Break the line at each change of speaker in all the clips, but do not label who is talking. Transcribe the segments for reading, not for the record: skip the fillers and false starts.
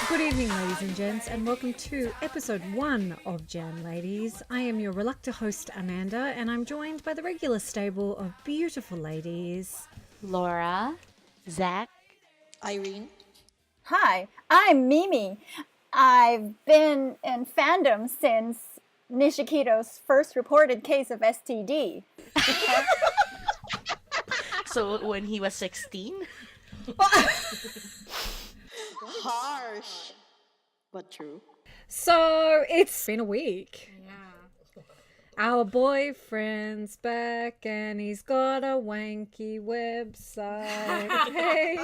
Good evening, ladies and gents, and welcome to episode 1 of Jam Ladies. I am your reluctant host, Amanda, and I'm joined by the regular stable of beautiful ladies.
Laura, Zach,
Irene.
Hi, I'm Mimi. I've been in fandom since Nishikito's first reported case of STD.
So when he was 16?
Harsh, but true.
So, it's been a week. Our boyfriend's back and he's got a wanky website. Hey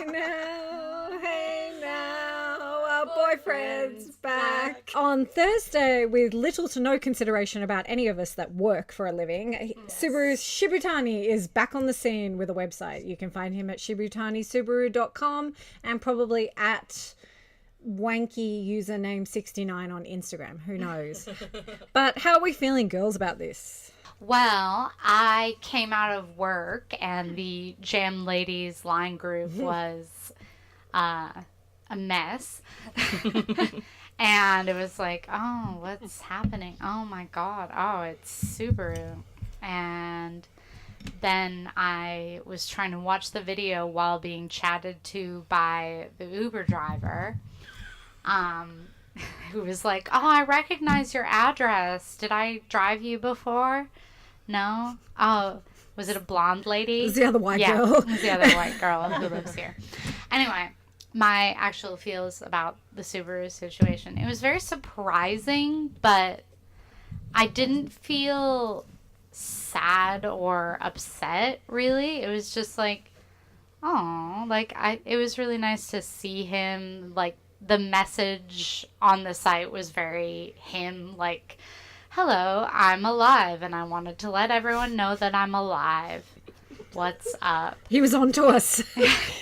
now, our boyfriend's back. On Thursday, with little to no consideration about any of us that work for a living, Subaru Shibutani is back on the scene with a website. You can find him at shibutanisubaru.com and probably at wanky username 69 on Instagram. Who knows? But how are we feeling, girls, about this?
Well, I came out of work and the Jam Ladies line group was a mess. And it was like, oh, what's happening? Oh my God. Oh, it's Subaru. And then I was trying to watch the video while being chatted to by the Uber driver. Who was like, oh, I recognize your address. Did I drive you before? No? Oh, was it a blonde lady?
It was the other white
Yeah,
girl.
it was the other white girl who lives here. Anyway, my actual feels about the Subaru situation. It was very surprising, but I didn't feel sad or upset, really. It was just like, oh, like, it was really nice to see him, like, the message on the site was very him, like, hello, I'm alive, and I wanted to let everyone know that I'm alive. What's up?
He was on to us.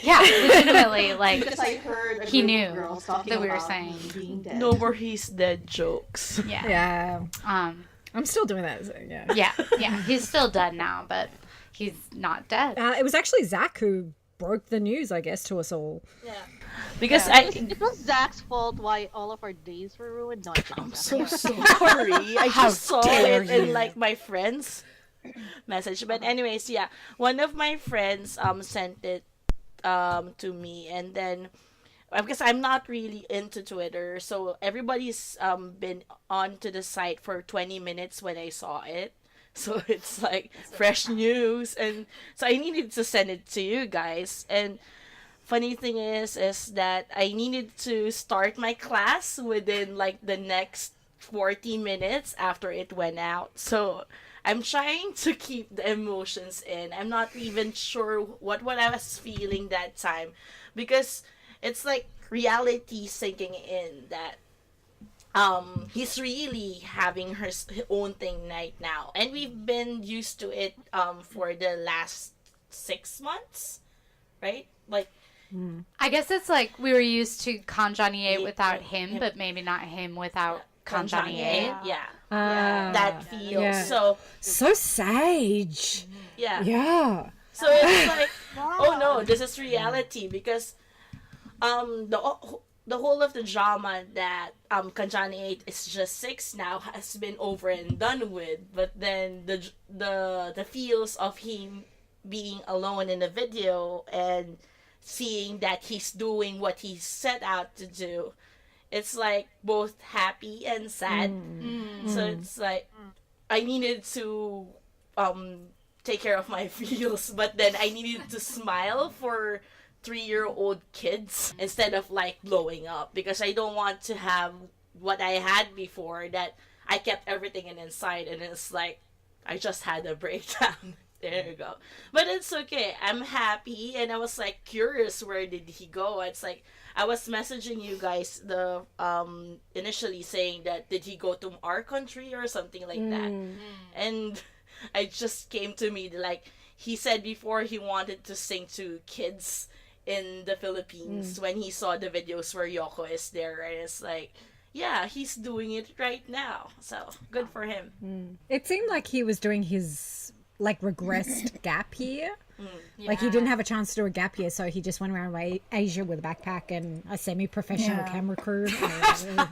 Yeah, legitimately, like,
Because I heard a
he
group
knew
of girls talking
that we were
about
saying.
being dead.
No more he's dead jokes.
Yeah.
Yeah.
I'm
still doing that. So, yeah.
Yeah. He's still dead now, but he's not dead.
It was actually Zach who broke the news, I guess, to us all.
Yeah.
Because
It was Zach's fault why all of our days were ruined. No,
I'm so sorry. I just saw
dare
it in
you.
like my friend's message. But anyways, yeah. One of my friends sent it to me, and then because I'm not really into Twitter, so everybody's been onto the site for 20 minutes when I saw it. So it's like fresh news, and so I needed to send it to you guys. And funny thing is that I needed to start my class within like the next 40 minutes after it went out. So I'm trying to keep the emotions in. I'm not even sure what I was feeling that time, because it's like reality sinking in that he's really having his own thing right now, and we've been used to it for the last 6 months, right? Like,
I guess it's like we were used to Kanjani 8 without him,
him.
but maybe not him without Kanjani 8.
yeah,
Ah,
that feels
yeah.
so
sage.
yeah.
Yeah.
So it's like, oh no, this is reality, because the whole of the drama that Kanjani 8 is just 6 now has been over and done with. But then the feels of him being alone in the video and seeing that he's doing what he set out to do, it's like both happy and sad. So it's like I needed to take care of my feels, but then I needed to smile for 3-year-old kids instead of like blowing up, because I don't want to have what I had before, that I kept everything inside and it's like I just had a breakdown. There you go. But it's okay. I'm happy, and I was like curious, where did he go? It's like I was messaging you guys the initially saying that did he go to our country or something like that. And I just came to me like he said before he wanted to sing to kids in the Philippines when he saw the videos where Yoko is there, and it's like, yeah, he's doing it right now. So good for him.
It seemed like he was doing his like regressed gap year. Like he didn't have a chance to do a gap year, so he just went around Asia with a backpack and a semi-professional camera crew.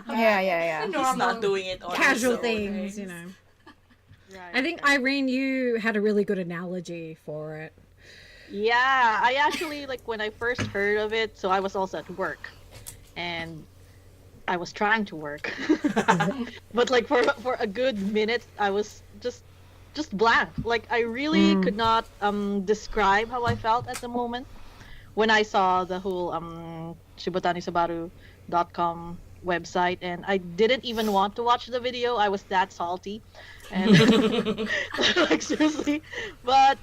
Yeah.
He's not doing it on
Casual
his own,
things,
right?
you know.
Right.
I think Irene, you had a really good analogy for it.
Yeah, I actually like when I first heard of it, so I was also at work, and I was trying to work, but like for a good minute, I was just blank. Like I really could not describe how I felt at the moment when I saw the whole shibutanisabaru.com website, and I didn't even want to watch the video. I was that salty, and like seriously, but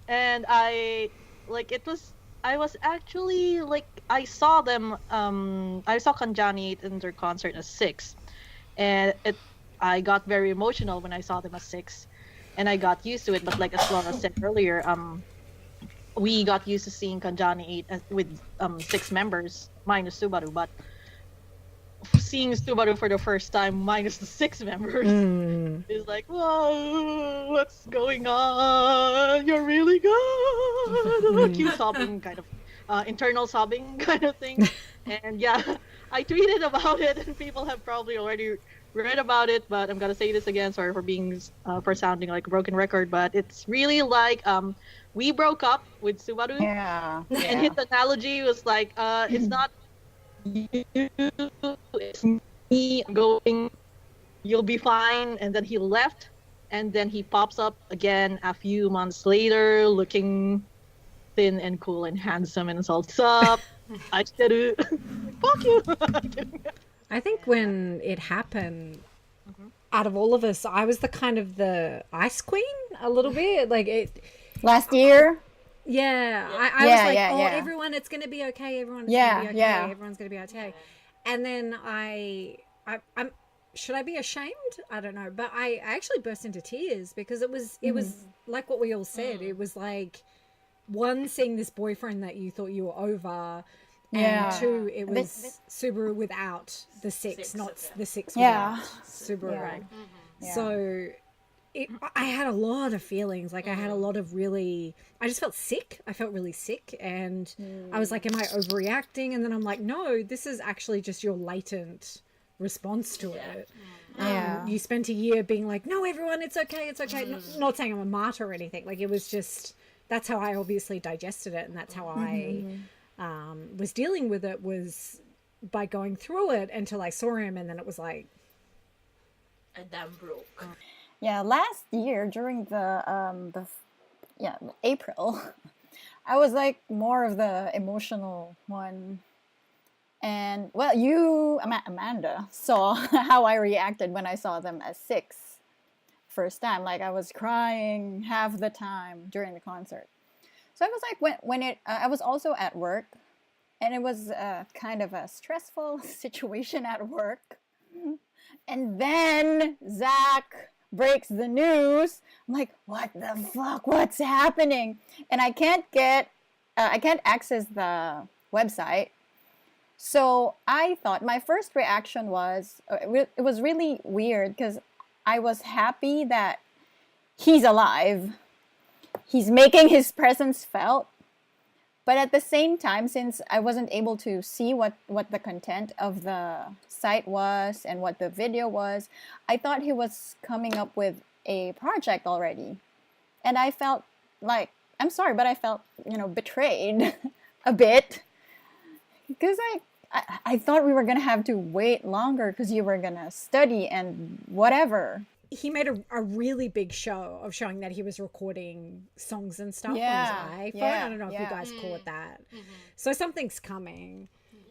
and I was actually like I saw them I saw Kanjani in their concert as 6, and I got very emotional when I saw them as 6, and I got used to it. But like as Laura said earlier, we got used to seeing Kanjani 8 with 6 members minus Subaru, but seeing Subaru for the first time minus the 6 members is like, whoa, what's going on? You're really good. Cute sobbing, kind of internal sobbing kind of thing. And yeah, I tweeted about it, and people have probably already read about it. But I'm gonna say this again. Sorry for being for sounding like a broken record, but it's really like we broke up with Subaru,
Yeah.
and his analogy was like, it's not you, it's me going, you'll be fine. And then he left, and then he pops up again a few months later looking thin and cool and handsome and says, what's up? I said, fuck you.
I think when it happened, out of all of us, I was the kind of the ice queen a little bit. Like it.
Last year.
Yeah, I
Yeah,
was like,
yeah,
oh,
yeah.
everyone, it's gonna be okay. Everyone's
Yeah,
gonna be okay.
yeah.
Everyone's gonna be okay. And then I'm. Should I be ashamed? I don't know, but I actually burst into tears because it was like what we all said. It was like, one, seeing this boyfriend that you thought you were over,
Yeah.
and 2, it was Subaru without the 6, not the 6
Yeah.
without Subaru.
Yeah. Yeah.
So I had a lot of feelings. Like I had a lot of really, I just felt sick. I felt really sick, and I was like, am I overreacting? And then I'm like, no, this is actually just your latent response to it.
Yeah.
You spent a year being like, no, everyone, it's okay, it's okay. Not saying I'm a martyr or anything. Like it was just, that's how I obviously digested it, and that's how I was dealing with it, was by going through it until I saw him, and then it was like,
And I'm broke.
Yeah, last year during April, I was like more of the emotional one. And well, you, Amanda, saw how I reacted when I saw them as 6 first time. Like I was crying half the time during the concert. So it was like when it, I was also at work, and it was kind of a stressful situation at work. And then Zach breaks the news. I'm like, what the fuck? What's happening? And I can't access the website. So I thought, my first reaction was, it was really weird because I was happy that he's alive. He's making his presence felt. But at the same time, since I wasn't able to see what the content of the site was and what the video was, I thought he was coming up with a project already. And I felt like, I'm sorry, but I felt, betrayed a bit. Because I thought we were going to have to wait longer because you were going to study and whatever.
he made a really big show of showing that he was recording songs and stuff
Yeah,
on his iPhone.
yeah,
I don't know if you
yeah.
guys caught that. So something's coming.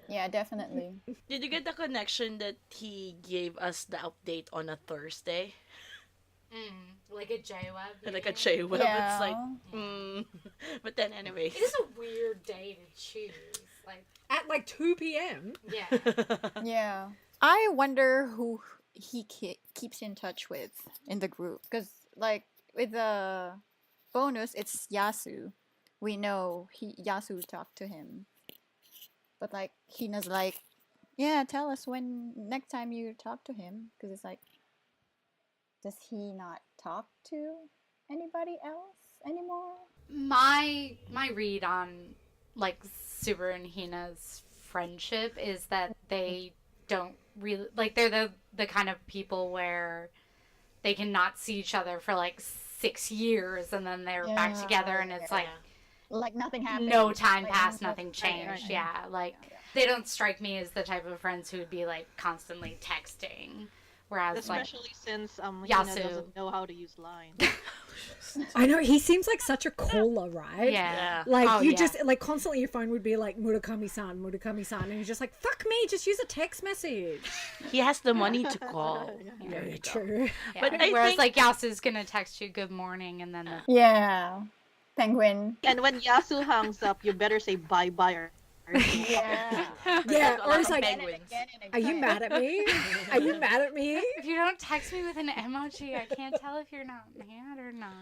Yeah, definitely.
Did you get the connection that he gave us the update on a Thursday?
Like a J-Web.
Like a J-Web.
Yeah.
It's like, But then anyway.
It is a weird day to choose. Like,
At like 2 p.m.
yeah.
Yeah. I wonder who he keeps in touch with in the group. Because, like, with the bonus, it's Yasu. We know Yasu talked to him. But, like, Hina's like, yeah, tell us when next time you talk to him. Because it's like, does he not talk to anybody else anymore?
my read on like Subaru and Hina's friendship is that they don't really like they're the kind of people where they cannot see each other for like 6 years and then they're back
Yeah,
together and it's like
Like nothing happened.
no time
Like,
passed,
no-
nothing changed.
right.
Yeah, like they don't strike me as the type of friends who would be like constantly texting. Whereas like
Especially since Hina
Yasu.
doesn't know how to use Line.
I know, he seems like such a caller, right?
yeah.
Like,
Oh,
you
yeah.
just, like, constantly your phone would be like, Murakami-san, Murakami-san. And you're just like, fuck me, just use a text message.
He has the money to call.
Very true.
Yeah.
But I
Whereas
think-
like Yasu's gonna text you good morning and then the
Yeah. Penguin.
And when Yasu hangs up, you better say bye-bye or
Yeah.
Yeah,
A
or
lot
it's
of
like,
penguins.
are you mad at me? Are you mad at me?
if you don't text me with an emoji, I can't tell if you're not mad or not.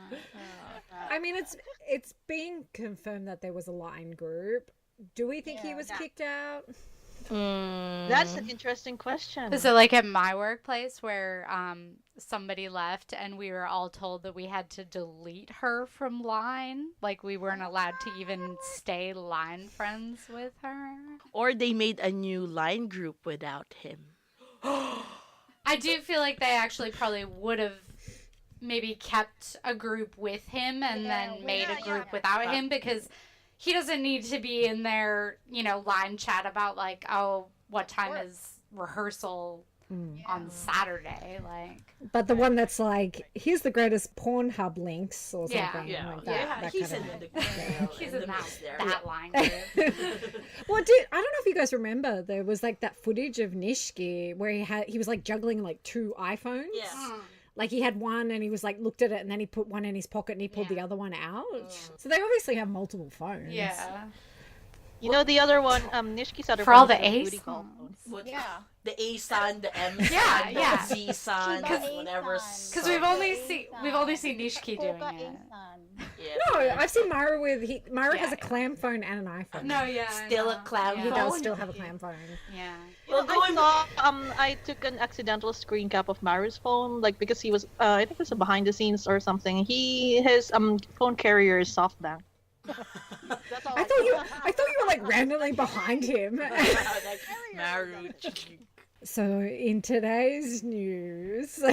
I mean, it's being confirmed that there was a line group. Do we think he was kicked out?
That's an interesting question.
So like at my workplace where somebody left and we were all told that we had to delete her from Line, like we weren't allowed to even stay Line friends with her.
Or they made a new line group without him.
I do feel like they actually probably would have maybe kept a group with him and then made a group without him because he doesn't need to be in their, line chat about like, oh, what time is rehearsal on Saturday? Like,
But the one that's like, here's the greatest Pornhub links or
Yeah.
something
Yeah,
like that. that
he's
kind
in
of
the group.
he's
in
in
the mix there.
that line group.
Well, I don't know if you guys remember, there was like that footage of Nishiki where he was like juggling like 2 iPhones.
Yes.
Like he had one and he was like looked at it and then he put one in his pocket and he pulled the other one out. So they obviously have multiple phones.
Yeah.
You know the other one, Nishki's other
For all
phone
the
is a
A
booty call
songs.
phone.
What,
Yeah.
The A son, the M son,
Yeah, yeah.
the Z son,
Shiba
whatever.
A-san.
Because we've only seen Nishiki doing
Polka
it.
A-san.
Yeah.
No, I've seen Myra Myra has a
Yeah.
clam phone and an iPhone.
No, yeah.
Still a clown
He
yeah.
does
phone?
still have a clam phone.
Yeah.
Well,
I saw, I took an accidental screen cap of Maru's phone, like because he was, I think it was a behind the scenes or something. His phone carrier is SoftBank. That's all
I thought you were like randomly behind him.
like Maru.
So in today's news,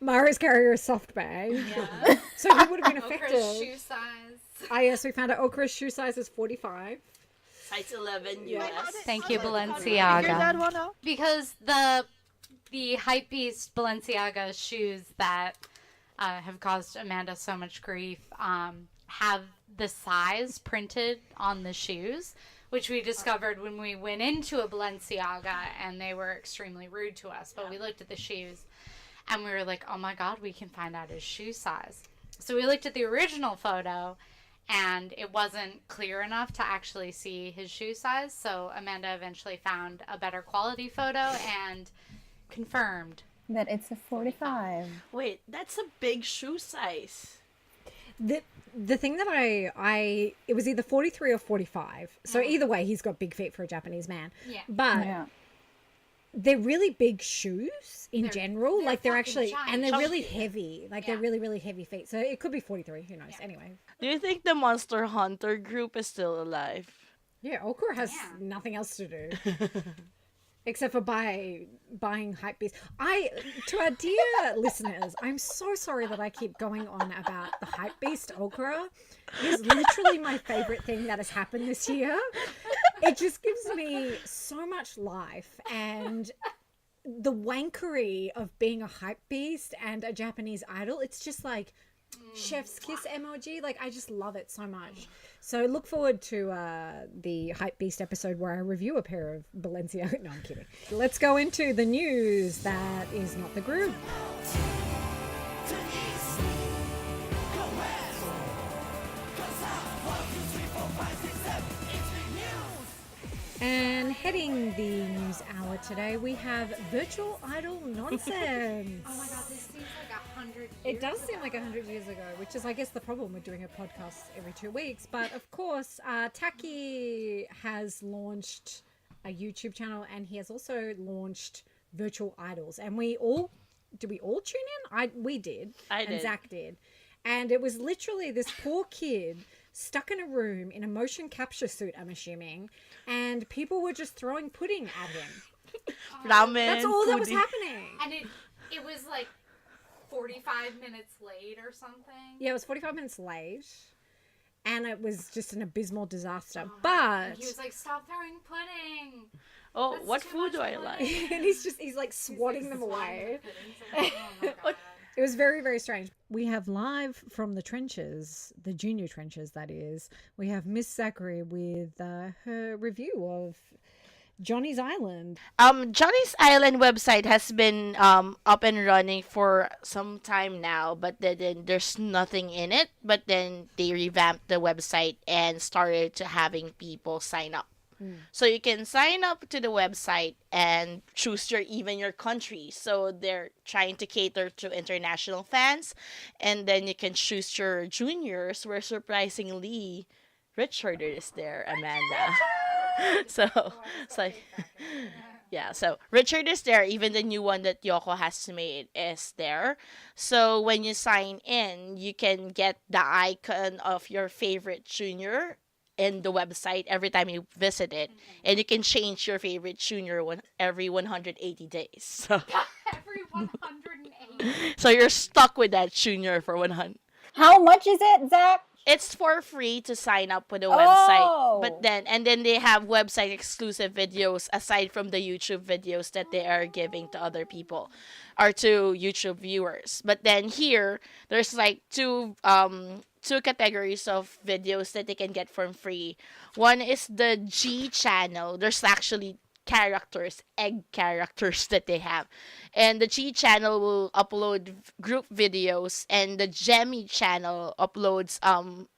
Myra's carrier is SoftBank.
Yeah.
So he would have been
Okra's
affected.
shoe size.
Ah, yes, we found out Okra's shoe size is 45.
Size 11
Yeah.
US.
Thank you,
Figure that
Balenciaga.
one out.
Because the hypebeast Balenciaga shoes that have caused Amanda so much grief have the size printed on the shoes, which we discovered when we went into a Balenciaga and they were extremely rude to us. But we looked at the shoes and we were like, oh my God, we can find out his shoe size. So we looked at the original photo and it wasn't clear enough to actually see his shoe size. So Amanda eventually found a better quality photo and confirmed.
That it's a 45.
Wait, that's a big shoe size.
The thing that it was either 43 or 45. So either way, he's got big feet for a Japanese man.
Yeah.
But
Yeah.
they're really big shoes in
They're-
general.
they're
Like they're
fucking
actually,
giant.
and they're really
Chunky.
heavy. Like
Yeah.
they're really, really heavy feet. So it could be 43. Who knows? Anyway.
Do you think the Monster Hunter group is still alive?
Yeah, Okra has
Yeah.
nothing else to do. Except for buying Hypebeast. To our dear listeners, I'm so sorry that I keep going on about the Hypebeast Okra. It is literally my favorite thing that has happened this year. It just gives me so much life, and the wankery of being a Hypebeast and a Japanese idol, it's just like chef's kiss emoji. Like, I just love it so much. So look forward to the Hypebeast episode where I review a pair of Balenciaga. No, I'm kidding. Let's go into the news that is not the group. And heading the news hour today, we have virtual idol nonsense.
Oh my God, this seems like 100 years
It does seem like 100 years ago, which is, I guess, the problem with doing a podcast every 2 weeks. But of course, Taki has launched a YouTube channel, and he has also launched Virtual Idols. And did we all tune in? We did.
I
And
did.
Zach did. And it was literally this poor kid stuck in a room in a motion capture suit, I'm assuming, and people were just throwing pudding at him.
Ramen.
That's all that was
foodie.
happening.
And it was like 45 minutes late or something.
Yeah, it was 45 minutes late, and it was just an abysmal disaster.
And
But
he was like, "Stop throwing pudding."
Oh,
That's
what
too
food
much
do I
pudding.
like?
and he's like swatting them away.
Oh my God.
It was very, very strange. We have live from the trenches, the junior trenches, that is. We have Miss Zachary with her review of Johnny's Island.
Johnny's Island website has been up and running for some time now, but then there's nothing in it. But then they revamped the website and started to having people sign up. So you can sign up to the website and choose even your country. So they're trying to cater to international fans, and then you can choose your juniors. Where surprisingly, Richard is there, Amanda. so yeah, so Richard is there. Even the new one that Yoko has made is there. So when you sign in, you can get the icon of your favorite junior in the website every time you visit it, and you can change your favorite junior every 180 days. So,
Every 108.
so you're stuck with that junior for 100.
How much is it, Zach?
It's for free to sign up with the
Oh.
website, but then they have website exclusive videos aside from the YouTube videos that they are giving to other people or to YouTube viewers. But then here there's like two categories of videos that they can get for free. One is the G channel. There's actually egg characters that they have. And the G channel will upload group videos, and the Jemmy channel uploads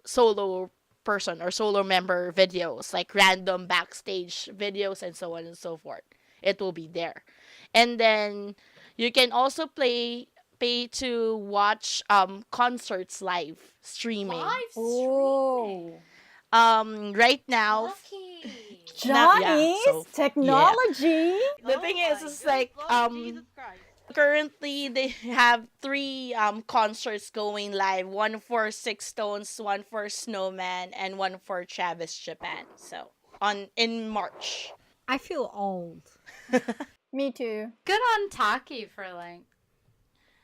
solo person or solo member videos, like random backstage videos and so on and so forth. It will be there. And then you can also pay to watch concerts live streaming.
Oh,
Right now,
Lucky.
Johnny's
so-
technology.
the thing is, it's like
Jesus Christ.
currently they have 3 concerts going live. One for Six Stones, one for Snowman, and one for Travis Japan. So in March.
I feel old.
Me too.
Good on Taki for like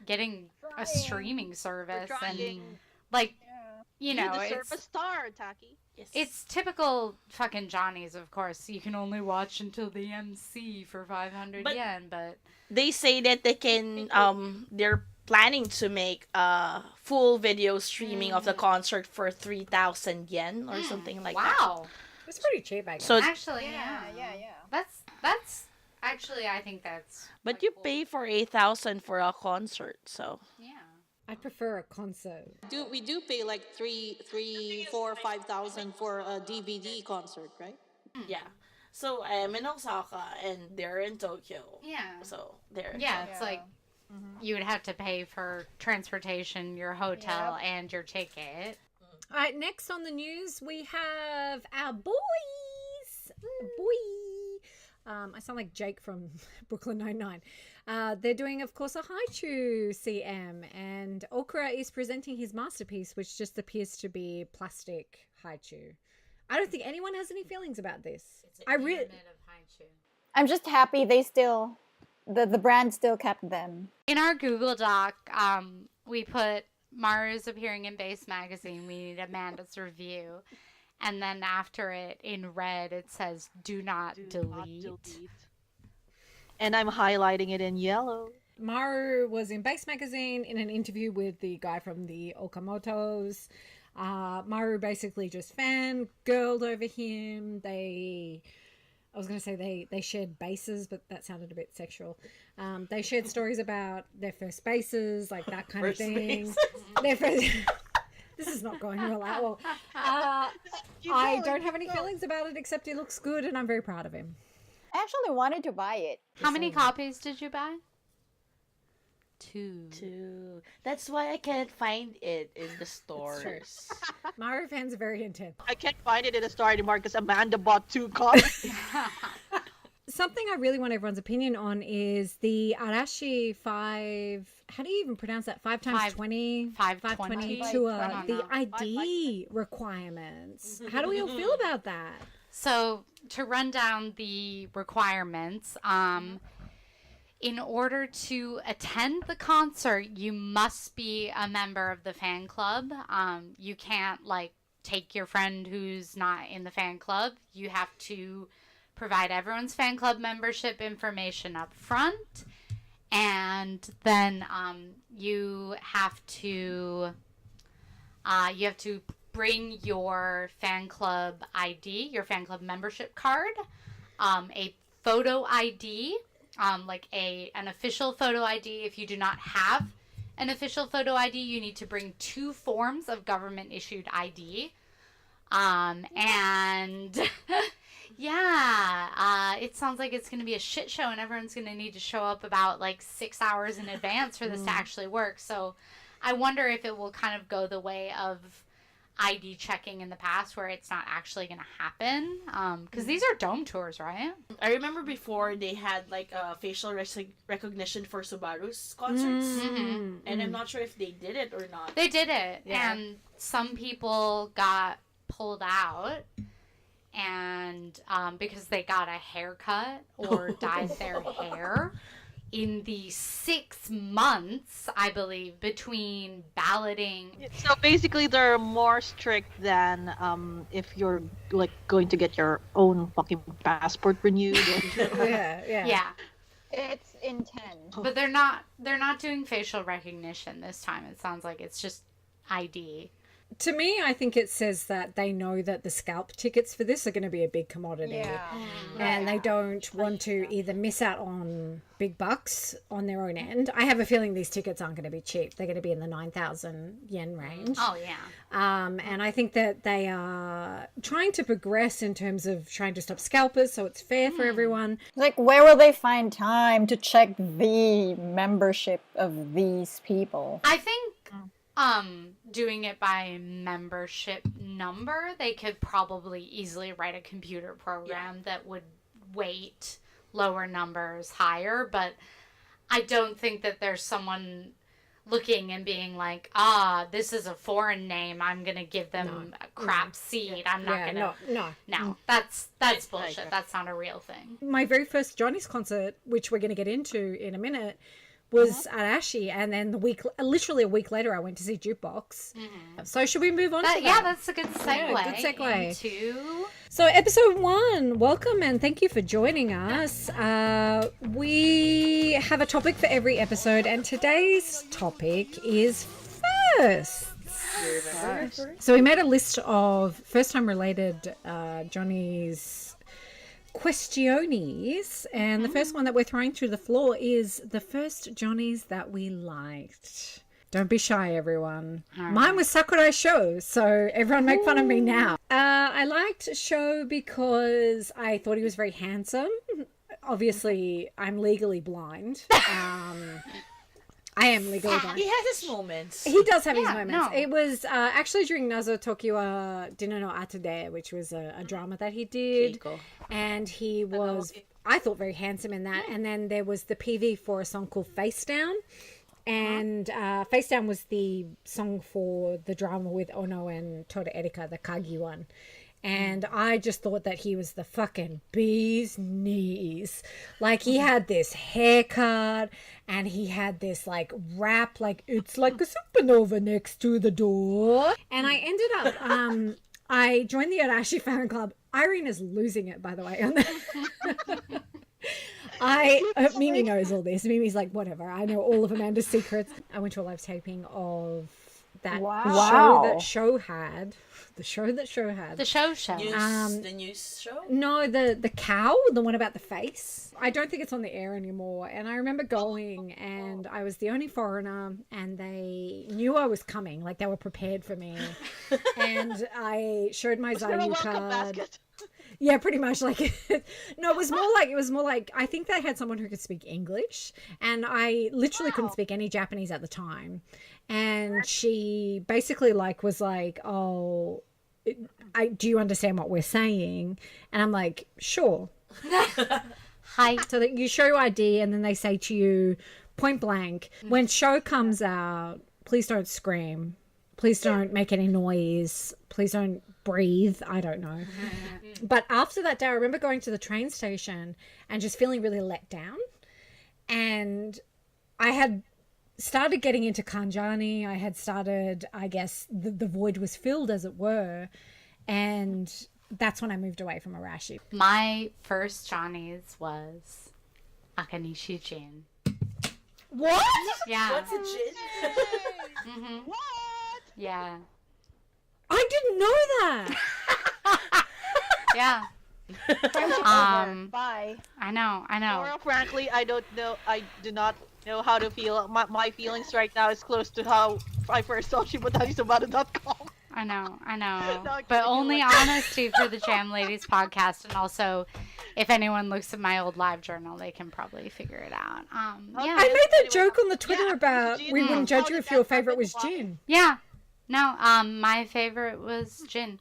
getting a streaming service and
trying.
like you
You
know
deserve
it's
a star, Taki.
Yes.
it's typical fucking Johnny's, of course. You can only watch until the MC for 500
But-
yen, but
They say that they can they're planning to make a full video streaming of the concert for 3,000 yen or something like that.
wow.
It's pretty cheap, I guess.
So
Actually, yeah. That's actually, I think that's
but
quite
you
cool.
pay for 8,000 for a concert, so
Yeah.
I'd prefer a concert.
We do pay like 3,000, 4,000, 5,000 for a DVD concert, right?
yeah. So I'm in Osaka and they're in Tokyo.
Yeah.
So they're
Yeah, it's like you would have to pay for transportation, your hotel, and your ticket.
All right, next on the news, we have our boys. I sound like Jake from Brooklyn Nine-Nine. They're doing, of course, a Haichu CM, and Okra is presenting his masterpiece, which just appears to be plastic Haichu. I don't think anyone has any feelings about this. I really,
I'm just happy they still, the brand still kept them.
In our Google Doc, we put Maru's appearing in Base Magazine. We need Amanda's review. And then after it, in red, it says, do not delete.
And I'm highlighting it in yellow.
Maru was in Base Magazine in an interview with the guy from the Okamotos. Maru basically just fangirled over him. I was going to say they shared bases, but that sounded a bit sexual. They shared stories about their first bases, like that kind of thing. Their first... This is not going well at all. I don't have any feelings about it, except he looks good, and I'm very proud of him.
I actually wanted to buy it.
How many copies did you buy? 2.
2. That's why I can't find it in the stores.
Maru fans are very intense.
I can't find it in the store anymore because Amanda bought 2 copies.
something I really want everyone's opinion on is the Arashi 5. How do you even pronounce that? 5 times 20?
520
tour.
I don't
The
know.
ID requirements. How do we all feel about that?
So to run down the requirements, in order to attend the concert, you must be a member of the fan club. You can't like take your friend who's not in the fan club. You have to provide everyone's fan club membership information up front, and then you have to bring your fan club ID, your fan club membership card, a photo ID, like an official photo ID. If you do not have an official photo ID, you need to bring 2 forms of government issued ID. And yeah, it sounds like it's going to be a shit show, and everyone's going to need to show up about like 6 hours in advance for this to actually work. So I wonder if it will kind of go the way of ID checking in the past, where it's not actually going to happen, because these are dome tours, right?
I remember before they had like a facial recognition for Subaru's concerts, and I'm not sure if they did it or not.
They did it,
Yeah.
and some people got pulled out, and because they got a haircut or dyed their hair in the 6 months, I believe, between balloting.
So basically, they're more strict than if you're like going to get your own fucking passport renewed.
Yeah.
Yeah,
It's intense.
but they're not doing facial recognition this time. It sounds like it's just ID.
To me, I think it says that they know that the scalp tickets for this are going to be a big commodity.
Yeah.
And they don't want to either miss out on big bucks on their own end. I have a feeling these tickets aren't going to be cheap. They're going to be in the 9,000 yen range.
Oh yeah.
And I think that they are trying to progress in terms of trying to stop scalpers so it's fair for everyone.
Like, where will they find time to check the membership of these people?
I think doing it by membership number, they could probably easily write a computer program that would weight lower numbers higher, but I don't think that there's someone looking and being like, this is a foreign name, I'm gonna give them a crap seat. I'm not gonna No, that's bullshit. That's not a real thing.
My very first Johnny's concert, which we're going to get into in a minute, was at Ashi, and then literally a week later, I went to see Jukebox. So should we move on to that?
Yeah, that's a good segue.
Yeah, good segue.
Into...
So episode 1, welcome and thank you for joining us. We have a topic for every episode, and today's topic is firsts. So we made a list of first-time related Johnny's questiones, and the first one that we're throwing through the floor is the first Johnnies that we liked. Don't be shy, everyone. Mine was Sakurai Sho, so everyone make fun of me now. I liked Sho because I thought he was very handsome. Obviously, I'm legally blind. I am legally blind.
He has his moments.
He does have his moments.
no.
It was actually during Nazo Tokiwa Dinner no Atade, which was a drama that he did.
Keiko.
And he was, I thought, very handsome in that. And then there was the PV for a song called Face Down. And Face Down was the song for the drama with Ono and Toda Erika, the Kagi one. And I just thought that he was the fucking bee's knees. Like, he had this haircut and he had this like rap, like, it's like a supernova next to the door. And I ended up, I joined the Arashi fan club. Irene is losing it, by the way. Mimi knows all this. Mimi's like, whatever. I know all of Amanda's secrets. I went to a live taping of that show that Sho had. The show that Sho had.
The show.
The news show?
No, the cow, the one about the face. I don't think it's on the air anymore. And I remember going, and I was the only foreigner, and they knew I was coming. Like, they were prepared for me. And I showed my Zayu card. Yeah, pretty much. Like, no, it was more like I think they had someone who could speak English, and I literally couldn't speak any Japanese at the time. And she basically was like, oh, do you understand what we're saying? And I'm like, sure.
Hi.
So that you show your ID and then they say to you point blank, when show comes out, please don't scream. Please don't make any noise. Please don't breathe. I don't know. But after that day, I remember going to the train station and just feeling really let down. And I had started getting into Kanjani. I had started, I guess, the void was filled, as it were. And that's when I moved away from Arashi.
My first Johnny's was Akanishi Jin.
What?
Yeah.
What's a gin?
Mm-hmm.
What?
Yeah.
I didn't know that.
Yeah.
Bye.
I know.
More frankly, I don't know. I do not know how to feel. My feelings right now is close to how I first saw shibutanisabata.com.
I know.
No,
But
I
only
feel like-
honesty for the Jam Ladies podcast, and also, if anyone looks at my old live journal, they can probably figure it out. Yeah.
I made that joke on the Twitter
Yeah,
about
Jin.
we wouldn't judge
How
you
did
if your
that
favorite
happen?
was
Why?
Jin.
Yeah. No, my favorite was Jin.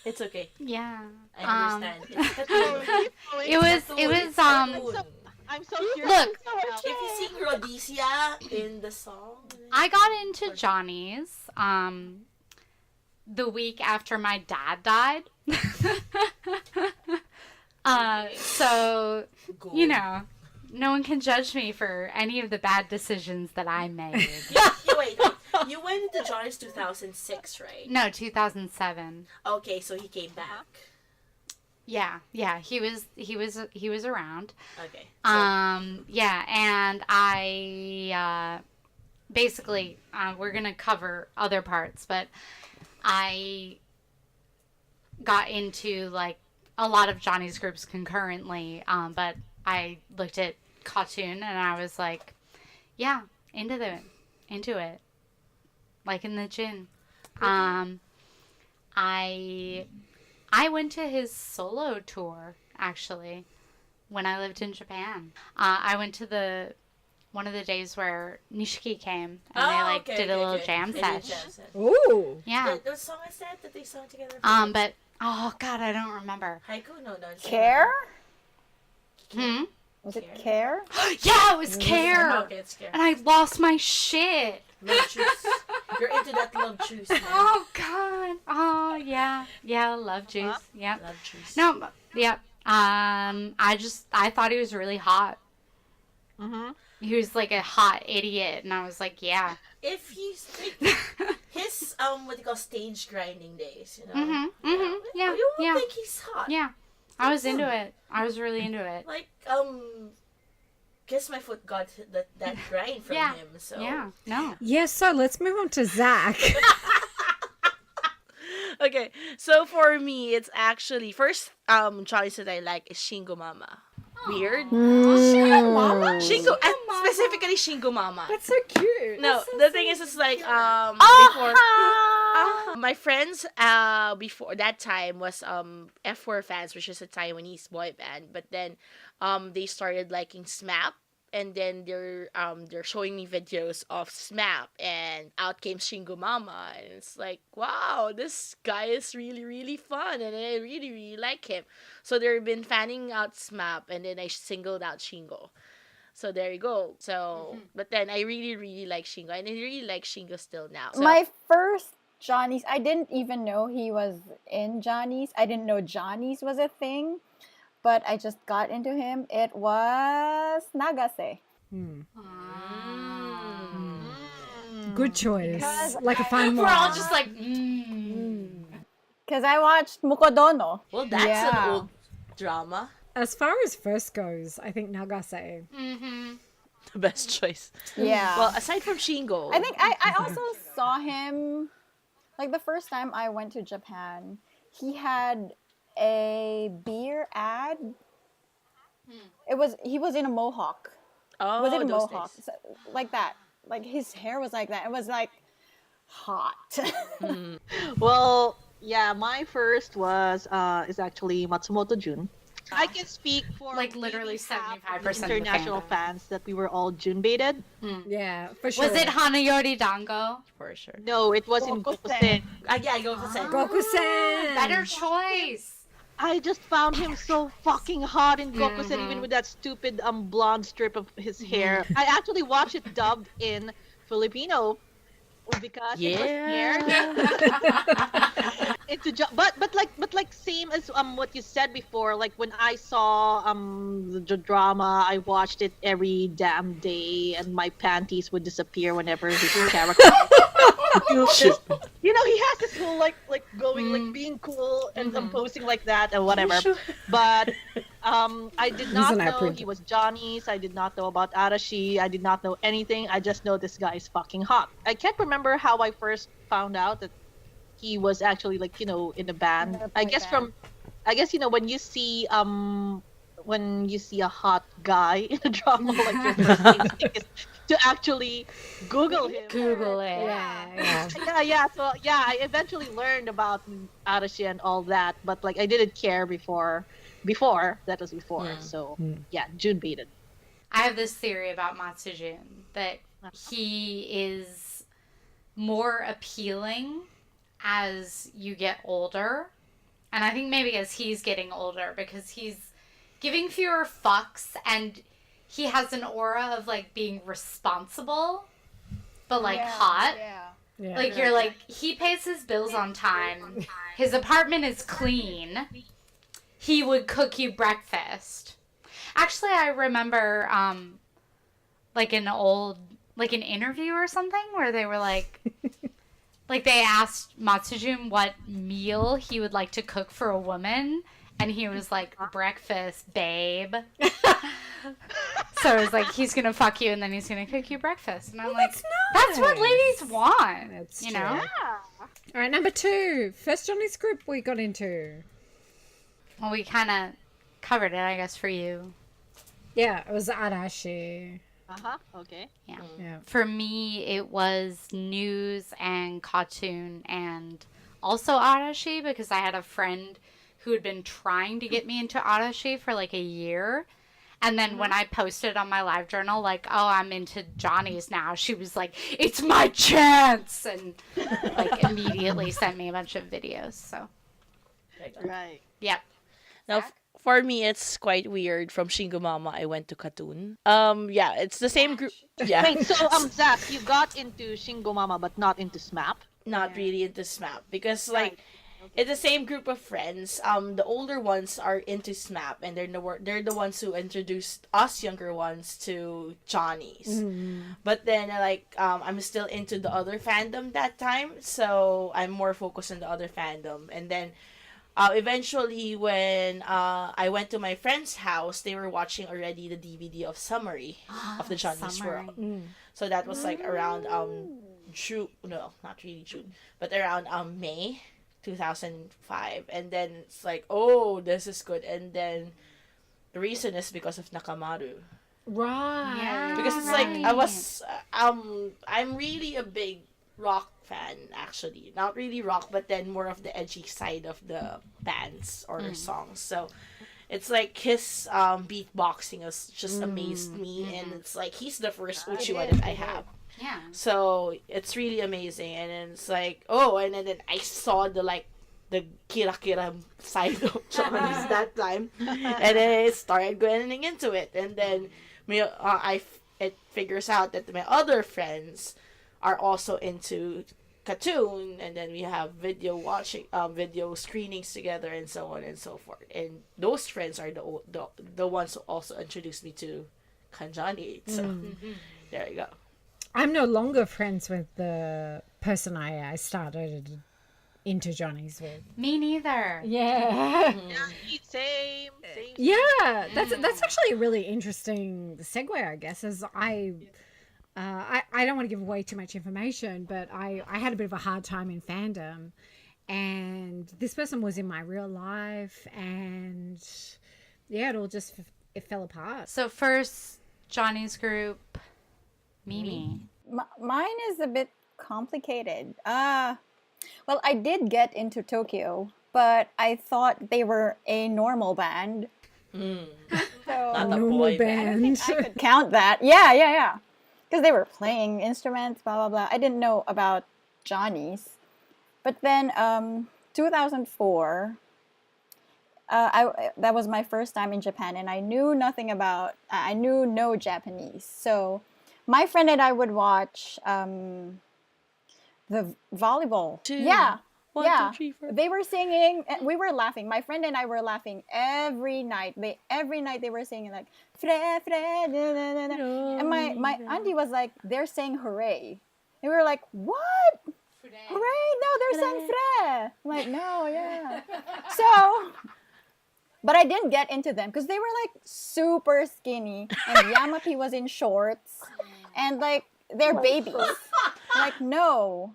It's okay.
Yeah.
I understand. It's Katoon.
It was
I'm so curious.
Look.
If you sing Rhodesia in the song,
I got into Johnny's the week after my dad died. So,
go.
you know, no one can judge me for any of the bad decisions that I made.
Wait. You went into Johnny's 2006, right?
No, 2007.
Okay, so he came back.
Yeah, he was around.
Okay.
Yeah, and I basically we're gonna cover other parts, but I got into like a lot of Johnny's groups concurrently. But I looked at Cartoon and I was like, yeah, into it, like in the gin. I went to his solo tour, actually, when I lived in Japan. I went to one of the days where Nishiki came, and they did a little jam
They did
sesh.
jam set.
Ooh.
Yeah.
The song I said that they sang together.
But, oh, God, I don't remember.
Haiku? No. it's-
Care?
Hmm?
Was it Care?
Yeah, it was Care!
Okay, it's scary.
And I lost my shit!
Love juice. You're into that love juice. Man.
Oh, God. Oh, yeah. Yeah, love juice. Yep.
Love juice.
No, yep. I thought he was really hot.
Mm-hmm.
He was like a hot idiot, and I was like, yeah.
If he's like, his what they call stage grinding days, you know.
Yeah,
You won't
yeah.
think he's hot.
Yeah. I was into it. I was really into it.
Like Kiss My Foot got that grind from
Yeah.
him. So
Yeah, no.
Yes, so let's move on to Zach.
Okay, so for me, it's actually first choice that I like is Shingo Mama. Weird. Shingo, specifically Shingo Mama.
That's so cute.
No, the thing is, it's like before my friends before that time was F4 fans, which is a Taiwanese boy band, but then they started liking SMAP. And then they're showing me videos of SMAP, and out came Shingo Mama, and it's like, wow, this guy is really, really fun, and I really, really like him. So they've been fanning out SMAP, and then I singled out Shingo. So there you go. So, but then I really, really like Shingo, and I really like Shingo still now. So,
My first Johnny's, I didn't even know he was in Johnny's. I didn't know Johnny's was a thing, but I just got into him. It was Nagase.
Good choice.
Because
Like a fine
We're all
wine.
just like,
Because I watched Mukodono.
well, that's
Yeah.
an old drama.
As far as first goes, I think Nagase.
the best choice.
Yeah.
Well, aside from Shingo,
I think I also saw him, like the first time I went to Japan, he had a beer ad. He was in a mohawk.
oh,
Was it a
those
mohawk?
days.
So, like that. Like his hair was like that. It was like hot.
Well, yeah, my first is actually Matsumoto Jun. I can speak for
Like, literally
maybe half of
75%
the
of the
international
fandom.
fans that we were all Jun baited.
Yeah, for sure.
was it Hanayori Dango?
For sure.
No, it was in Gokusen.
Yeah, I go for Sen.
Goku-sen?
Better choice.
I just found him so fucking hot in Gokusen,
Mm-hmm.
even with that stupid blonde strip of his hair. I actually watched it dubbed in Filipino because it was aired
Yeah.
but like same as what you said before. Like when I saw the drama, I watched it every damn day, and my panties would disappear whenever his character. He has this whole like going like being cool and posing like that and whatever. But I did not
an
know
apprentice.
he was Johnny's. I did not know about Arashi. I did not know anything. I just know this guy is fucking hot. I can't remember how I first found out that he was actually in a band. I guess when you see a hot guy in a drama, like your first instinct is to actually Google him.
Google it.
Yeah.
So I eventually learned about Arashi and all that, but like I didn't care before. That was before. So yeah, June baited.
I have this theory about Matsujin that he is more appealing as you get older. And I think maybe as he's getting older, because he's giving fewer fucks and he has an aura of like being responsible, but like hot.
Yeah.
Like you're like, he pays his bills on time. His apartment is clean. He would cook you breakfast. Actually, I remember like an interview or something where they were like they asked Matsujin what meal he would like to cook for a woman, and he was like, breakfast, babe. So it was like, he's gonna fuck you and then he's gonna cook you breakfast. And I'm like, that's what ladies want.
That's
you
true.
know?
All right, number 2. First Johnny's group we got into.
Well, we kind of covered it, I guess, for you.
Yeah, it was Arashi.
Okay.
Yeah.
Yeah.
For me, it was news and cartoon and also Arashi, because I had a friend who had been trying to get me into Arashi for like a year. And then when I posted on my live journal, like, oh, I'm into Johnny's now, she was like, it's my chance! And like immediately sent me a bunch of videos. So,
Right.
yep.
Now, for me, it's quite weird. From Shingo Mama, I went to Katoon. Yeah, it's the same group. Yeah,
Wait, so Zach, you got into Shingo Mama but not into SMAP?
not really into SMAP because like it's the same group of friends. The older ones are into SMAP, and they're the ones who introduced us younger ones to Johnny's. But then like I'm still into the other fandom that time, so I'm more focused on the other fandom. And then eventually when I went to my friend's house, they were watching already the DVD of Summary of the Johnny's
Summary.
World. So that was like around June, no, not really June, but around May 2005. And then it's like, oh, this is good. And then the reason is because of Nakamaru.
Right.
Yeah.
Because it's like I was I'm really a big rock fan, actually. Not really rock, but then more of the edgy side of the bands or songs. So it's like his beatboxing has just amazed me, and it's like he's the first Uchiwa that I have.
Yeah.
So it's really amazing. And then it's like, oh, and then I saw the Kira Kira side of Johnny's that time, and then I started going into it. And then it figures out that my other friends are also into cartoon, and then we have video screenings together, and so on and so forth. And those friends are the ones who also introduced me to Kanjani. So there you go.
I'm no longer friends with the person I started into Johnny's with.
Me neither.
Yeah.
Same.
Yeah, that's actually a really interesting segue, I guess, as I don't want to give away too much information, but I had a bit of a hard time in fandom, and this person was in my real life, and yeah, it fell apart.
So first, Johnny's group, Mimi.
Mine is a bit complicated. Well, I did get into Tokyo, but I thought they were a normal band. So
Not a
Normal
boy band.
band.
I could count that. Yeah. Because they were playing instruments, blah, blah, blah. I didn't know about Johnny's. But then 2004, that was my first time in Japan, and I knew I knew no Japanese. So my friend and I would watch the volleyball.
Two,
Yeah.
one,
Yeah,
two, three, four.
they were singing. And we were laughing. My friend and I were laughing every night. Every night they were singing like "Fre, fre, da, da, da, da." And my auntie was like, "They're saying hooray," and we were like, "What? Hooray? No, they're saying fre." I'm like, "No, yeah." So, but I didn't get into them because they were like super skinny, and Yamapi was in shorts, and like they're babies. Like, no.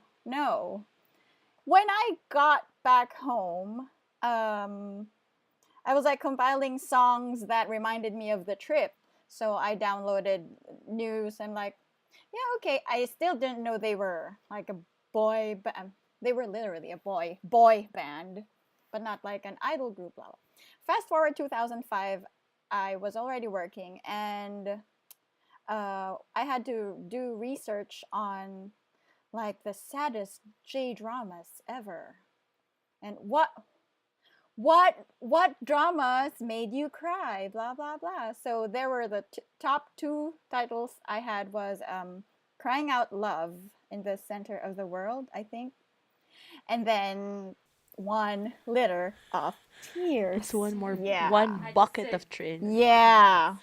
When I got back home, I was like compiling songs that reminded me of the trip. So I downloaded news and like, yeah, okay. I still didn't know they were like a boy band. They were literally a boy band, but not like an idol group. Blah, blah. Fast forward 2005, I was already working, and I had to do research on like the saddest J-dramas ever. And what dramas made you cry? Blah blah blah. So there were the top two titles I had was Crying Out Love in the Center of the World, I think. And then One Litter of Tears.
It's one more,
Yeah.
one bucket of train.
Yeah.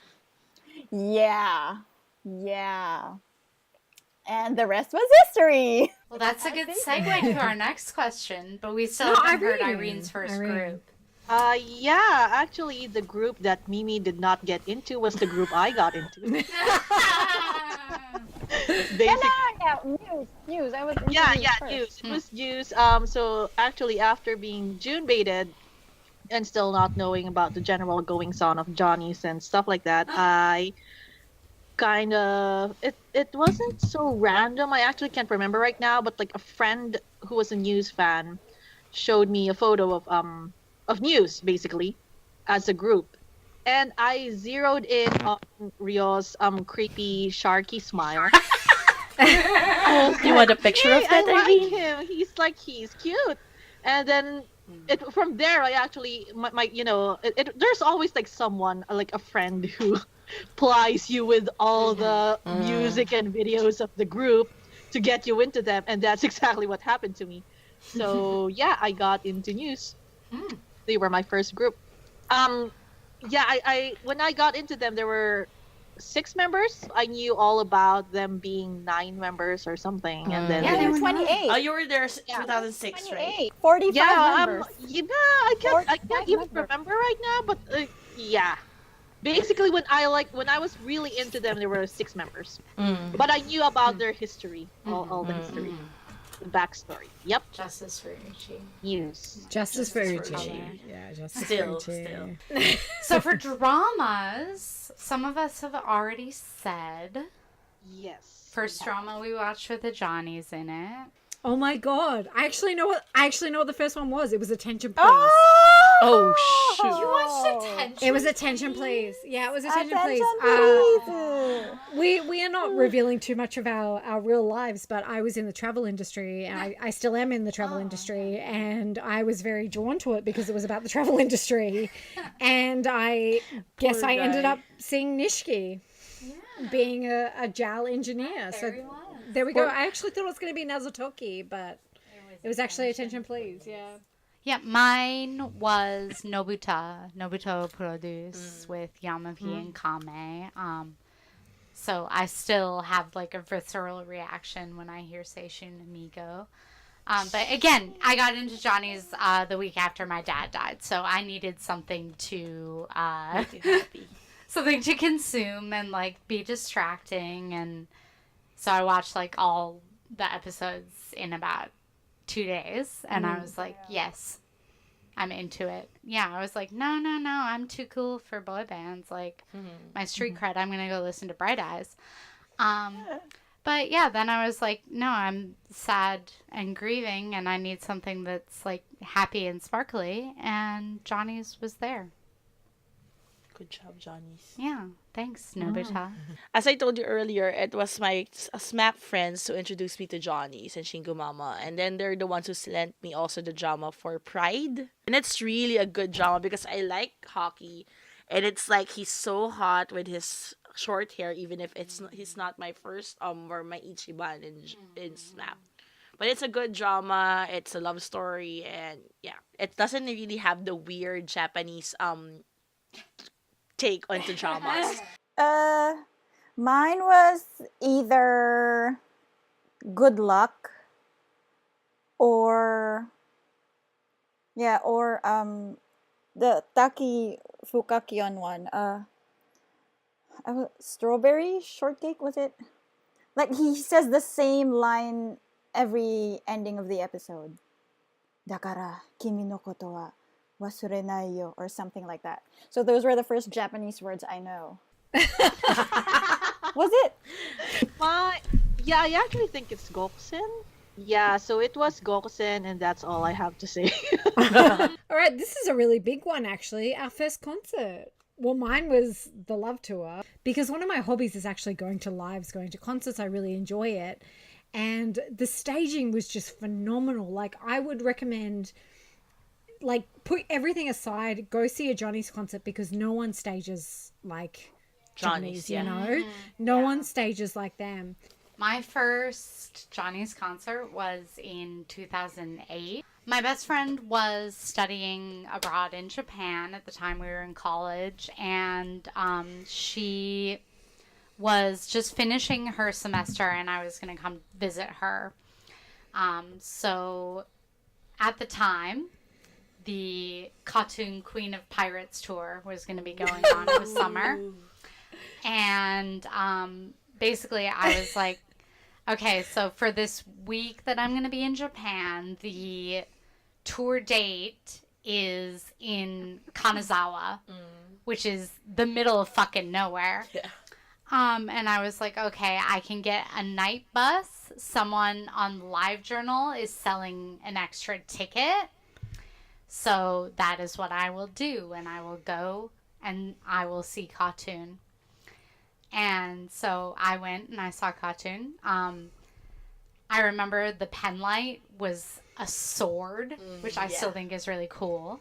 And the rest was history.
Well, that's a good segue to our next question, but we still
No,
haven't heard
Irene.
Irene's first
Irene.
group.
Yeah, actually, the group that Mimi did not get into was the group I got into. Basically,
News. I was
yeah,
first.
news. It was news. So actually, after being June baited and still not knowing about the general goings on of Johnny's and stuff like that, I kind of it wasn't so random. I actually can't remember right now, but like a friend who was a news fan showed me a photo of news basically as a group, and I zeroed in on Rio's creepy sharky smile.
You want a picture of that,
I like
Irene?
him. He's cute. And then from there, I actually my there's always like someone like a friend who plies you with all the music and videos of the group to get you into them, and that's exactly what happened to me. So yeah, I got into news. They were my first group. I when I got into them, there were 6 members. I knew all about them being 9 members or something, and then
Yeah, they
They
were
were 28.
Oh,
you were there 2006, right?
45
yeah,
members.
I can't
45
even
members.
remember right now, but yeah. Basically, when I was really into them, there were 6 members, but I knew about their history, all the history, the backstory. Yep,
Justice for Uchi.
news.
Justice for
Justice for
Uchi.
Uchi.
Yeah, justice
Still,
for Uchi.
So for dramas, some of us have already said.
Yes.
First drama we watched with the Johnnies in it.
Oh my god! I actually know what the first one was. It was Attention Please.
Oh, shoot.
You watched Attention?
It was Attention Please. Yeah, it was Attention Please.
Please.
We are not revealing too much of our real lives, but I was in the travel industry. And I still am in the travel industry, and I was very drawn to it because it was about the travel industry. And I guess I ended up seeing Nishiki being a JAL engineer. So there we go. I actually thought it was going to be Nazotoki, but it was actually Attention Please. Yeah.
Yeah, mine was Nobuto Produce with Yamavi and Kame. So I still have like a visceral reaction when I hear Seishun Amigo. But again, I got into Johnny's the week after my dad died, so I needed something to something to consume and like be distracting, and so I watched like all the episodes in about 2 days, and I was like, yes, I'm into it. Yeah, I was like, no, I'm too cool for boy bands. Like, my street cred, I'm going to go listen to Bright Eyes. But yeah, then I was like, no, I'm sad and grieving, and I need something that's like happy and sparkly, and Johnny's was there.
Good job, Johnny's.
Yeah, thanks, Nobita.
As I told you earlier, it was my SMAP friends who introduced me to Johnny's and Shingo Mama. And then they're the ones who lent me also the drama for Pride. And it's really a good drama because I like hockey. And it's like he's so hot with his short hair, even if he's not my first or my Ichiban in SMAP. But it's a good drama. It's a love story, and yeah, it doesn't really have the weird Japanese take onto dramas.
Mine was either Good Luck or the Taki Fukakion one. Strawberry shortcake, was it? Like he says the same line every ending of the episode. Dakara kimi no koto wa wasurenai yo, or something like that. So those were the first Japanese words I know. Was it?
Yeah, I actually think it's Gokusen. Yeah, so it was Gokusen, and that's all I have to say.
All right, this is a really big one, actually. Our first concert. Well, mine was the Love Tour, because one of my hobbies is actually going to lives, going to concerts. I really enjoy it. And the staging was just phenomenal. Like, I would recommend, like, put everything aside, go see a Johnny's concert, because no one stages like Johnny's, you know? No one stages like them.
My first Johnny's concert was in 2008. My best friend was studying abroad in Japan at the time we were in college, and she was just finishing her semester, and I was going to come visit her. So at the time, the Cartoon Queen of Pirates tour was going to be going on. It was summer. And basically I was like, okay, so for this week that I'm going to be in Japan, the tour date is in Kanazawa, which is the middle of fucking nowhere.
Yeah.
And I was like, okay, I can get a night bus. Someone on LiveJournal is selling an extra ticket. So that is what I will do. And I will go and I will see Cartoon. And so I went and I saw Cartoon. I remember the pen light was a sword, which I still think is really cool.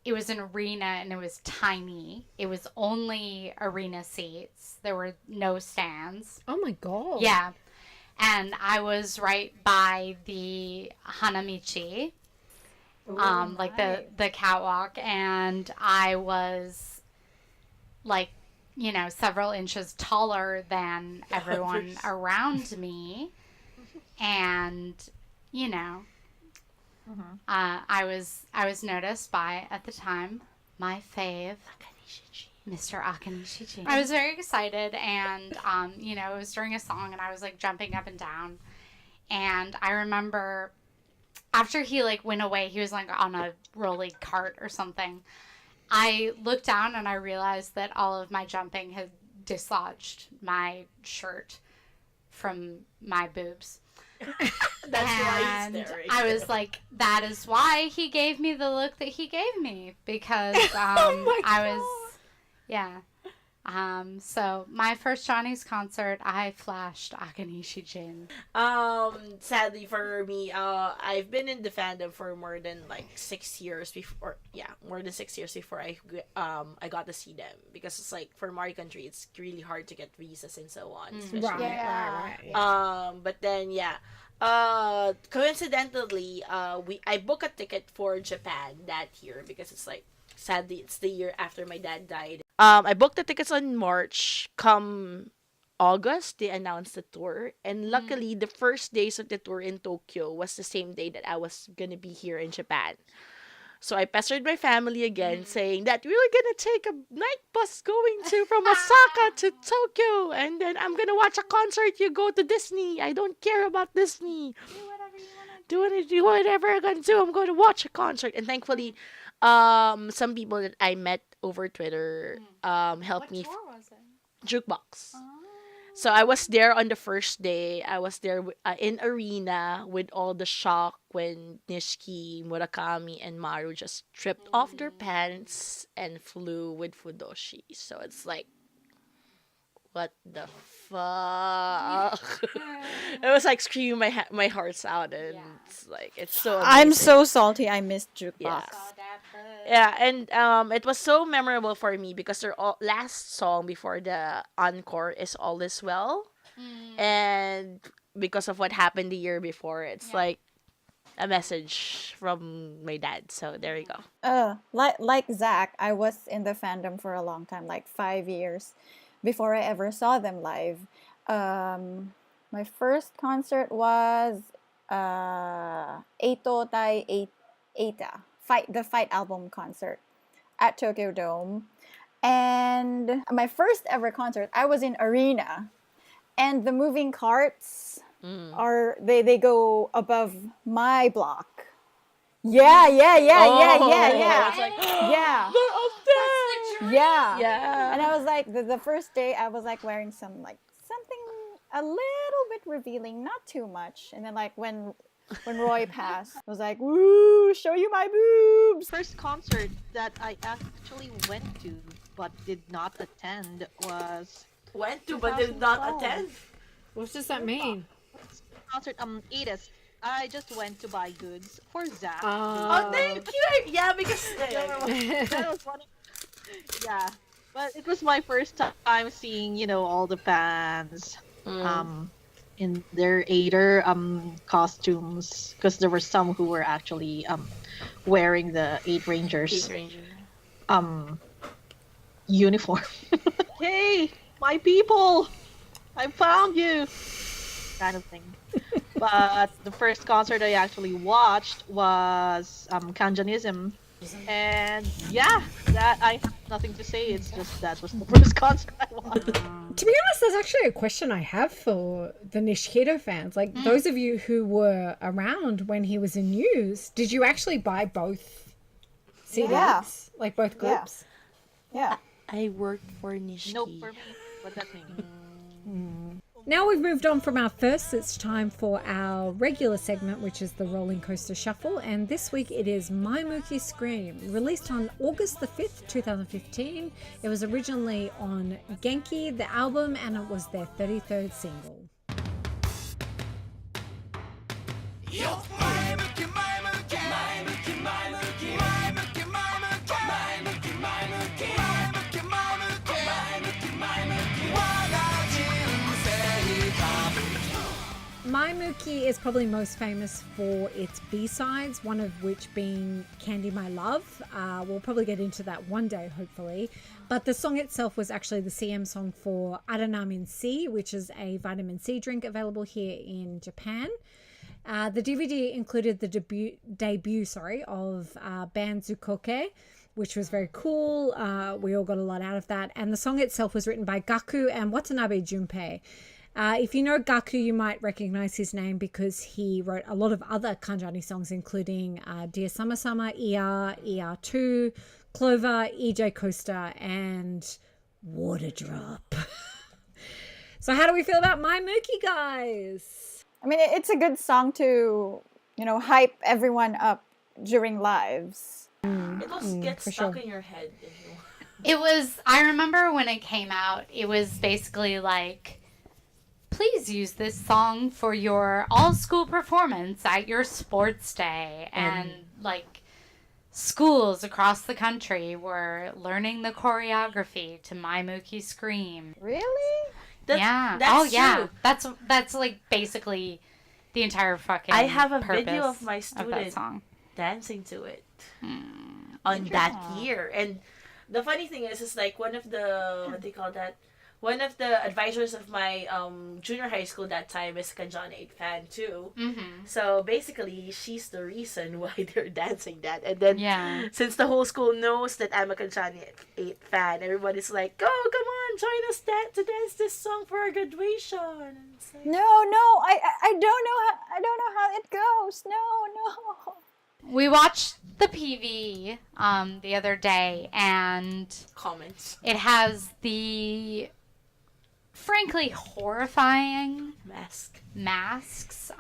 It was an arena and it was tiny. It was only arena seats. There were no stands.
Oh my God.
Yeah. And I was right by the Hanamichi, like the catwalk, and I was like, you know, several inches taller than everyone around me. And, you know, I was noticed by, at the time, my fave, Mr. Akanishiji. I was very excited, and you know, it was during a song, and I was like jumping up and down. And I remember after he like went away, he was like on a rolly cart or something. I looked down and I realized that all of my jumping had dislodged my shirt from my boobs.
That's why
And
he's staring.
I was like, that is why he gave me the look that he gave me, because
Oh
I was, yeah. So my first Johnny's concert, I flashed Akanishi-jin.
Sadly for me, I've been in the fandom for more than like 6 years before. Yeah, more than 6 years before I got to see them, because it's like for my country, it's really hard to get visas and so on. Especially.
Right.
But then coincidentally, I booked a ticket for Japan that year, because it's like, sadly, it's the year after my dad died. I booked the tickets on March. Come August, they announced the tour. And luckily, the first days of the tour in Tokyo was the same day that I was going to be here in Japan. So I pestered my family again, saying that we were going to take a night bus going from Osaka to Tokyo. And then I'm going to watch a concert. You go to Disney. I don't care about Disney. Do whatever I'm going to do. I'm going to watch a concert. And thankfully, some people that I met over Twitter helped me.
What tour was it?
Jukebox. So I was there on the first day. I was there in arena with all the shock when Nishiki, Murakami, and Maru just stripped off their pants and flew with Fudoshi. So it's like, what the fuck? It was like screaming my hearts out, and it's like it's so.
I'm
Amazing.
so salty. I missed Jukebox.
Yeah. Yeah, and it was so memorable for me because their last song before the encore is "All Is Well," and because of what happened the year before, it's like a message from my dad. So there you go.
Like Zach, I was in the fandom for a long time, like 5 years, before I ever saw them live. My first concert was Eito Tai Eita, the Fight album concert at Tokyo Dome. And my first ever concert, I was in Arena. And the moving carts they go above my block. Yeah.
It's like,
Yeah.
they're up there.
Yeah.
Yeah.
And I was like, the first day, I was like wearing something a little bit revealing, not too much. And then like when Roy passed, I was like, woo, show you my boobs.
First concert that I actually went to but did not attend was
Went to but did not
2012.
attend.
What does that mean?
concert. Edith. I just went to buy goods for Zach.
Oh, thank you. Yeah, because
That was one. Yeah, but it was my first time seeing all the fans in their Aider costumes, because there were some who were actually wearing the Eight Rangers uniform. Hey, my people, I found you, kind of thing. But the first concert I actually watched was Kanjanism. And yeah, that I have nothing to say. It's just that was the first concert I watched.
To be honest, there's actually a question I have for the Nishikito fans. Like, those of you who were around when he was in news, did you actually buy both CDs?
Yeah.
Like, both groups?
Yeah.
I worked for Nishiki.
Nope, for me. What that mean?
Now we've moved on from our first, it's time for our regular segment, which is the Rolling Coaster Shuffle. And this week it is My Mookie Scream, released on August the 5th, 2015. It was originally on Genki, the album, and it was their 33rd single. My Mookie is probably most famous for its B-sides, one of which being Candy My Love. We'll probably get into that one day, hopefully. But the song itself was actually the CM song for Aranamin C, which is a vitamin C drink available here in Japan. The DVD included the debut of band Zukoke, which was very cool. We all got a lot out of that. And the song itself was written by Gaku and Watanabe Junpei. If you know Gaku, you might recognize his name because he wrote a lot of other Kanjani songs, including Dear Sama Sama, ER2, Clover, EJ Coaster, and Water Drop. So how do we feel about My Mookie, guys?
I mean, it's a good song to, hype everyone up during lives.
it will get
for
stuck
sure.
in your head.
I remember when it came out, it was basically like, please use this song for your all-school performance at your sports day. And, schools across the country were learning the choreography to My Mookie Scream.
Really?
Yeah.
That's
yeah.
true.
That's basically the entire fucking
I have a
purpose
video of my
of that
student
song.
dancing to it on that year. And the funny thing is like one of the, what do you call that? One of the advisors of my junior high school that time is a Kanjani 8 fan too.
Mm-hmm.
So basically, she's the reason why they're dancing that. And then since the whole school knows that I'm a Kanjani 8 fan, everybody's like, "Go, come on, join us to dance this song for our graduation." And it's like,
No, I don't know how it goes. No.
We watched the PV the other day, and
comments.
it has the frankly horrifying masks,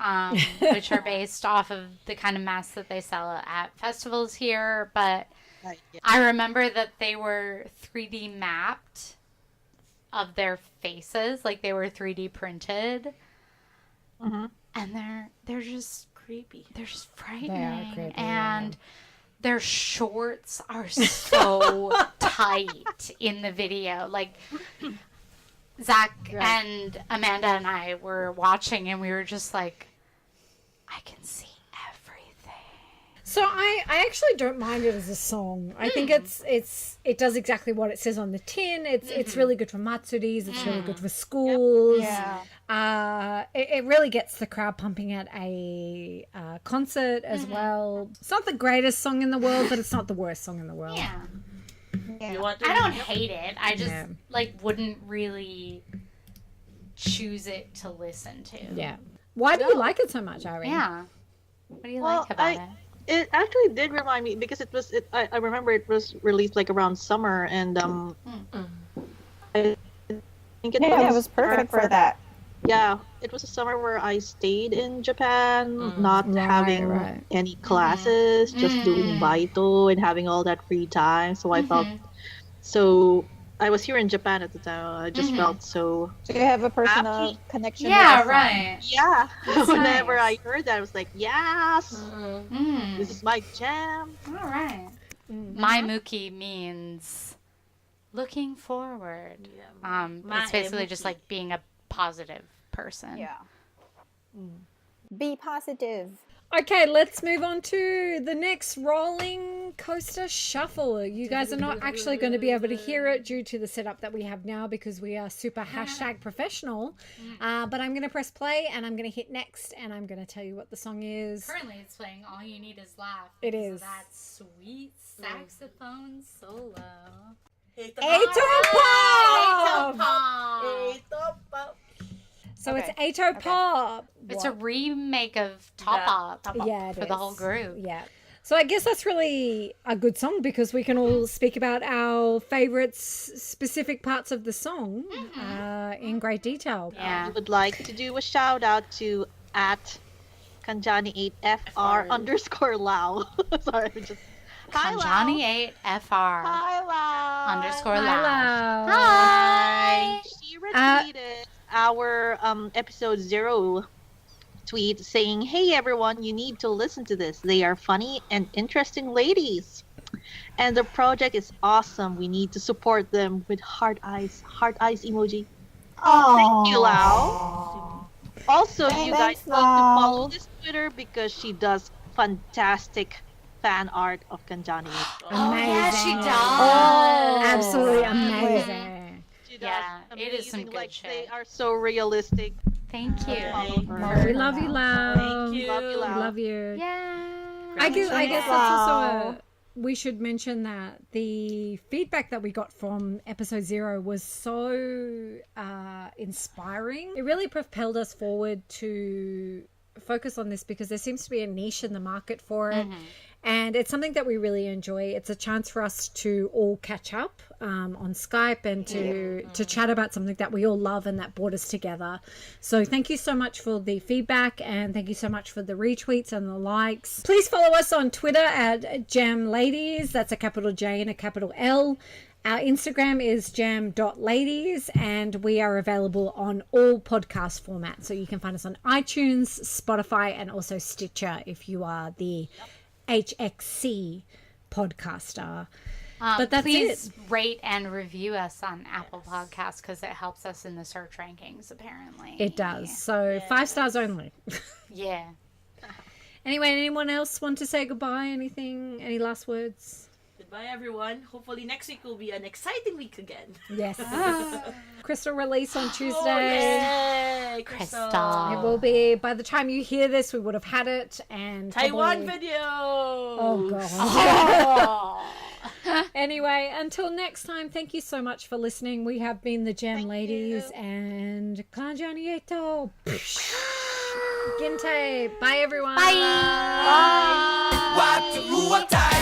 which are based off of the kind of masks that they sell at festivals here. But
Right, yeah.
I remember that they were 3D mapped of their faces, like they were 3D printed,
Mhm.
and they're just
Creepy.
they're just frightening,
creepy,
and their shorts are so tight in the video. Like Zach and Amanda and I were watching, and we were just like, I can see everything.
So I actually don't mind it as a song. I think it does exactly what it says on the tin. It's really good for matsuris. It's really good for schools. It really gets the crowd pumping at a concert as well. It's not the greatest song in the world, but it's not the worst song in the world.
Yeah.
You want to
I don't hate it. I just
Yeah.
wouldn't really choose it to listen to.
Yeah. Why do you like it so much, Irene?
Yeah. What do you
Well,
like about it?
It actually did remind me because I remember it was released like around summer, and I think it
Yeah, it was perfect for that.
Yeah, it was a summer where I stayed in Japan, not
Right,
having
right.
any classes, just doing baito and having all that free time. So I felt so. I was here in Japan at the time. I just felt so.
So you have a personal
Happy.
connection.
Yeah,
with the song.
right.
Yeah. Whenever
nice.
I heard that, I was like, yes,
Mm.
this is my jam.
All right. My Mookie means looking forward. It's basically just like being a positive person.
Yeah. Be positive.
Okay, let's move on to the next rolling coaster shuffle. You guys are not actually going to be able to hear it due to the setup that we have now because we are super #professional. But I'm going to press play and I'm going to hit next and I'm going to tell you what the song is.
Currently, it's playing All You Need Is Laugh.
It
because of
is.
that sweet saxophone solo.
Pop! So it's Ato Pop.
It's a remake of Top Up
Yeah, it
for the
is.
whole group.
Yeah. So I guess that's really a good song because we can all speak about our favorites, specific parts of the song in great detail.
Yeah.
I would like to do a shout out to at Kanjani8FR _ Lao. Sorry, I'm just. Hi, Lao.
Kanjani8FR
Hi, Lao.
_
Hello.
Lao. Hi.
She retweeted our episode 0 tweet saying, "Hey everyone, you need to listen to this. They are funny and interesting ladies. And the project is awesome. We need to support them with heart eyes emoji." Oh, thank you, Lau. Also, you guys
Thanks,
need to
Lau.
follow this Twitter because she does fantastic fan art of Kanjani.
Oh, yeah, she does.
Oh, absolutely amazing.
She does
Yeah, it is some
amazing,
good
like,
shit.
They are so realistic.
Thank you.
Follow her.
We love you, Lau.
Thank you.
Love you,
We
Lau.
love you.
Yeah.
I guess that's
Wow.
also we should mention that the feedback that we got from episode 0 was so inspiring. It really propelled us forward to focus on this because there seems to be a niche in the market for it. And it's something that we really enjoy. It's a chance for us to all catch up on Skype and to chat about something that we all love and that brought us together. So thank you so much for the feedback and thank you so much for the retweets and the likes. Please follow us on Twitter at JamLadies. That's a capital J and a capital L. Our Instagram is jam.ladies and we are available on all podcast formats. So you can find us on iTunes, Spotify, and also Stitcher if you are the HXC podcaster. But that's
Please
it.
rate and review us on Apple Podcasts because it helps us in the search rankings, apparently.
It does. So 5 stars only.
Yeah.
Anyway, anyone else want to say goodbye? Anything? Any last words?
Goodbye, everyone. Hopefully next week will be an exciting week again.
Yes. Crystal release on Tuesday.
Oh, yay, Crystal.
It will be, by the time you hear this, we would have had it. And
Taiwan
probably-
video.
Oh, God. Anyway, until next time, thank you so much for listening. We have been the Jam Ladies and Kanjani Eto. Ginte. Bye, everyone.
Bye.
Watu watai